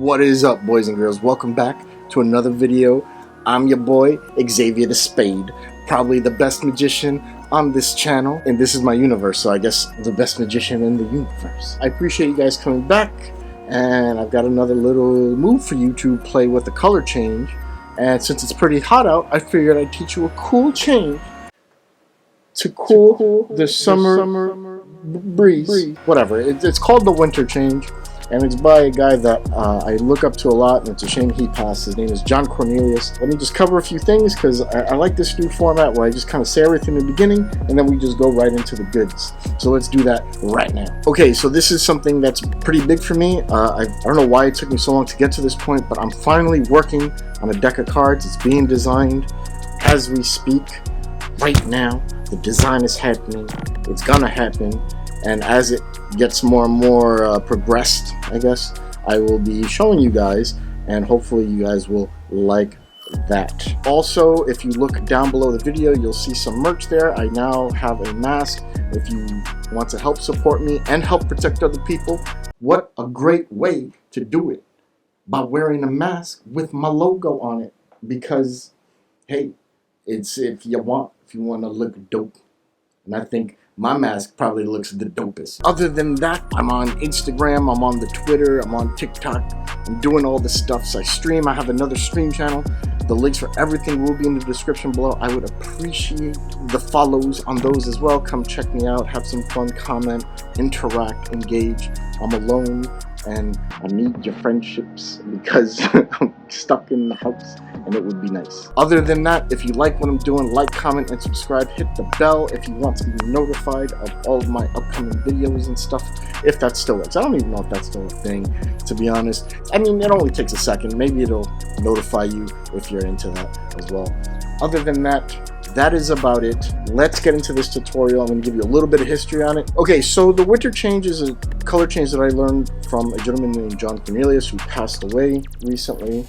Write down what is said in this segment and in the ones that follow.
What is up, boys and girls? Welcome back to another video. I'm your boy, Xavier the Spade, probably the best magician on this channel, and this is my universe, so I guess the best magician in the universe. I appreciate you guys coming back, and I've got another little move for you to play with the color change. And since it's pretty hot out, I figured I'd teach you a cool change to cool the summer breeze. Whatever, it's called the winter change. And it's by a guy that I look up to a lot, and it's a shame he passed. His name is John Cornelius. Let me just cover a few things, because I like this new format where I just kind of say everything in the beginning, and then we just go right into the goods. So let's do that right now. Okay, so this is something that's pretty big for me. I don't know why it took me so long to get to this point, but I'm finally working on a deck of cards. It's being designed as we speak right now. The design is happening. It's gonna happen. And as it gets more and more progressed, I guess, I will be showing you guys, and hopefully you guys will like that. Also, if you look down below the video, you'll see some merch there. I now have a mask. If you want to help support me and help protect other people, what a great way to do it, by wearing a mask with my logo on it. Because, hey, it's if you want to look dope. And I think my mask probably looks the dopest. Other than that, I'm on Instagram, I'm on the Twitter, I'm on TikTok. I'm doing all this stuff. So I stream. I have another stream channel. The links for everything will be in the description below. I would appreciate the follows on those as well. Come check me out, have some fun, comment, interact, engage. I'm alone and I need your friendships because I'm stuck in the house and it would be nice. Other than that, if you like what I'm doing, like, comment, and subscribe. Hit the bell if you want to be notified of all of my upcoming videos and stuff, if that still works. I don't even know if that's still a thing, to be honest. I mean, it only takes a second. Maybe it'll notify you if you're into that as well. Other than that, that is about it. Let's get into this tutorial. I'm going to give you a little bit of history on it. Okay, so the winter change is a color change that I learned from a gentleman named John Cornelius, who passed away recently.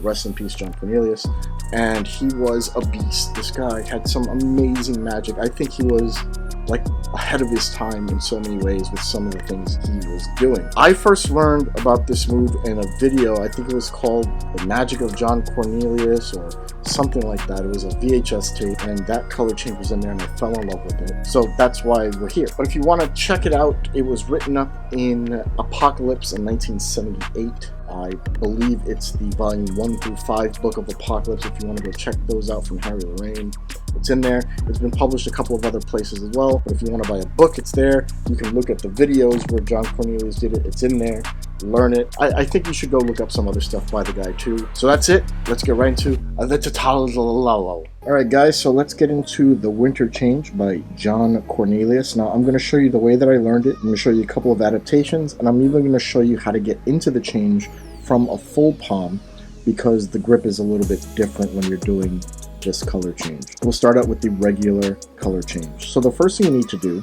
Rest in peace, John Cornelius. And he was a beast. This guy had some amazing magic. I think he was like ahead of his time in so many ways with some of the things he was doing. I first learned about this move in a video. I think it was called The Magic of John Cornelius or something like that. It was a VHS tape, and that color change was in there, and I fell in love with it. So that's why we're here. But if you want to check it out, it was written up in Apocalypse in 1978. I believe it's the volume 1 through 5 book of Apocalypse. If you want to go check those out from Harry Lorraine, it's in there. It's been published a couple of other places as well, but if you want to buy a book, it's there. You can look at the videos where John Cornelius did it. It's in there. Learn it. I think you should go look up some other stuff by the guy too. So that's it. Let's get right into the tutorial. Alright guys, so let's get into the winter change by John Cornelius. Now I'm going to show you the way that I learned it. I'm going to show you a couple of adaptations, and I'm even going to show you how to get into the change from a full palm, because the grip is a little bit different when you're doing this color change. We'll start out with the regular color change. So the first thing you need to do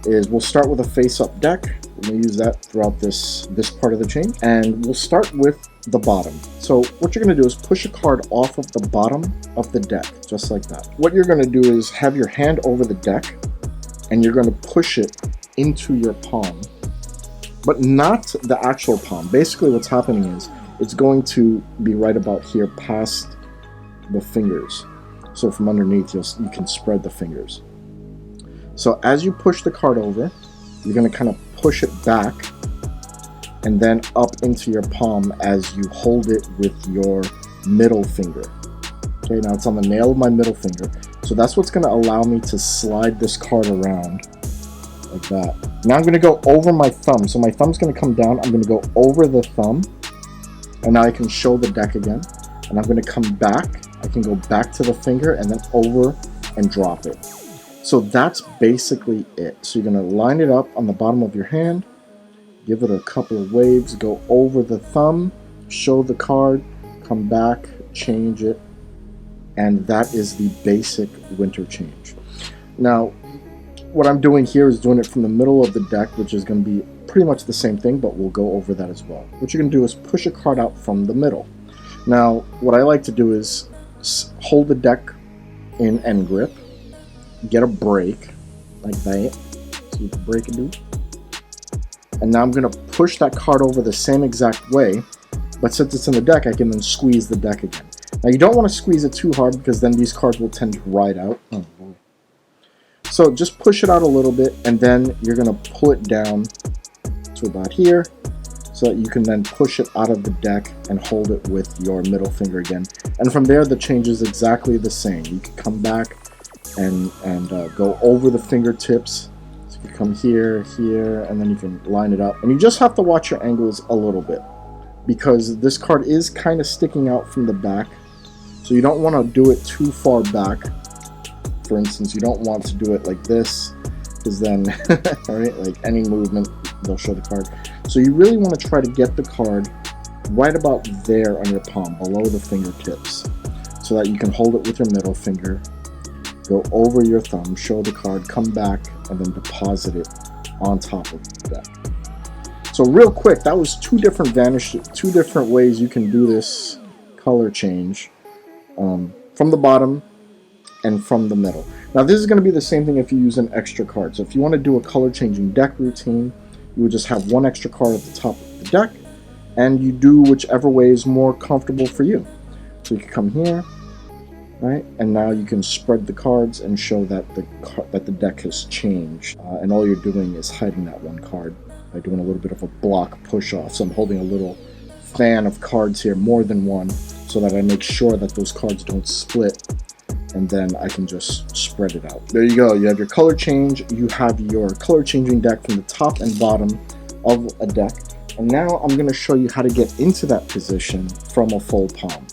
is we'll start with a face-up deck. We're going to use that throughout this part of the change, and we'll start with the bottom. So what you're going to do is push a card off of the bottom of the deck, just like that. What you're going to do is have your hand over the deck, and you're going to push it into your palm, but not the actual palm. Basically what's happening is it's going to be right about here past the fingers. So from underneath you can spread the fingers. So as you push the card over, you're going to kind of push it back and then up into your palm as you hold it with your middle finger. Okay, now it's on the nail of my middle finger. So that's what's going to allow me to slide this card around like that. Now I'm going to go over my thumb. So my thumb's going to come down. I'm going to go over the thumb. And now I can show the deck again. And I'm going to come back. I can go back to the finger and then over and drop it. So that's basically it. So you're going to line it up on the bottom of your hand, give it a couple of waves, go over the thumb, show the card, come back, change it, and that is the basic winter change. Now, what I'm doing here is doing it from the middle of the deck, which is going to be pretty much the same thing, but we'll go over that as well. What you're going to do is push a card out from the middle. Now, what I like to do is hold the deck in end grip, get a break like that, see what the break can do, and now I'm going to push that card over the same exact way, But since it's in the deck, I can then squeeze the deck again. Now you don't want to squeeze it too hard because then these cards will tend to ride out. Oh, boy. So just push it out a little bit, and then you're going to pull it down to about here so that you can then push it out of the deck and hold it with your middle finger again. And from there, the change is exactly the same. You can come back and go over the fingertips. So you come here, here, and then you can line it up. And you just have to watch your angles a little bit because this card is kind of sticking out from the back. So you don't want to do it too far back. For instance, you don't want to do it like this because then, all right, like any movement, they'll show the card. So you really want to try to get the card right about there on your palm, below the fingertips, so that you can hold it with your middle finger, go over your thumb, show the card, come back, and then deposit it on top of the deck. So real quick, that was two different ways you can do this color change, from the bottom and from the middle. Now this is going to be the same thing if you use an extra card. So if you want to do a color changing deck routine, you would just have one extra card at the top of the deck, and you do whichever way is more comfortable for you. So you can come here, right, and now you can spread the cards and show that the deck has changed, and all you're doing is hiding that one card by doing a little bit of a block push off. So I'm holding a little fan of cards here, more than one, so that I make sure that those cards don't split, and then I can just spread it out. There you go. You have your color change. You have your color changing deck from the top and bottom of a deck. And now I'm going to show you how to get into that position from a full palm.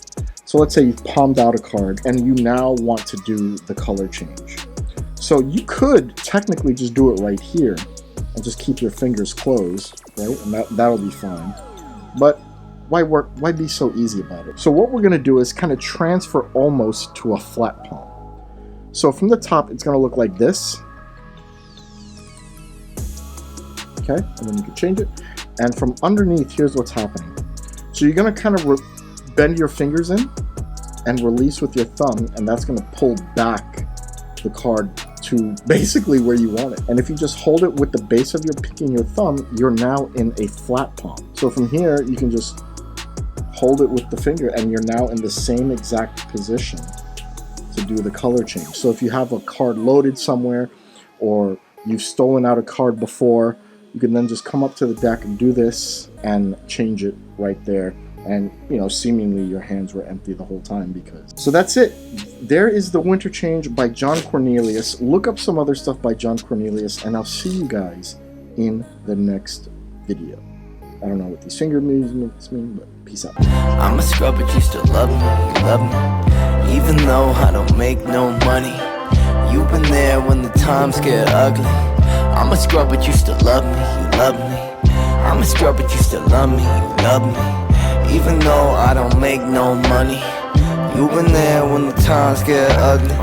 So let's say you've palmed out a card and you now want to do the color change. So you could technically just do it right here and just keep your fingers closed, right? And that'll be fine. But why be so easy about it? So what we're going to do is kind of transfer almost to a flat palm. So from the top, it's going to look like this. Okay, and then you can change it. And from underneath, here's what's happening. So you're going to kind of bend your fingers in and release with your thumb, and that's going to pull back the card to basically where you want it. And if you just hold it with the base of your pinky and your thumb, you're now in a flat palm. So from here, you can just hold it with the finger, and you're now in the same exact position to do the color change. So if you have a card loaded somewhere, or you've stolen out a card before, you can then just come up to the deck and do this and change it right there. And, you know, seemingly your hands were empty the whole time because... So that's it. There is the Winter Change by John Cornelius. Look up some other stuff by John Cornelius, and I'll see you guys in the next video. I don't know what these finger movements mean, but peace out. I'm a scrub, but you still love me, you love me. Even though I don't make no money, you've been there when the times get ugly. I'm a scrub, but you still love me, you love me. I'm a scrub, but you still love me, you love me. Even though I don't make no money, you've been there when the times get ugly.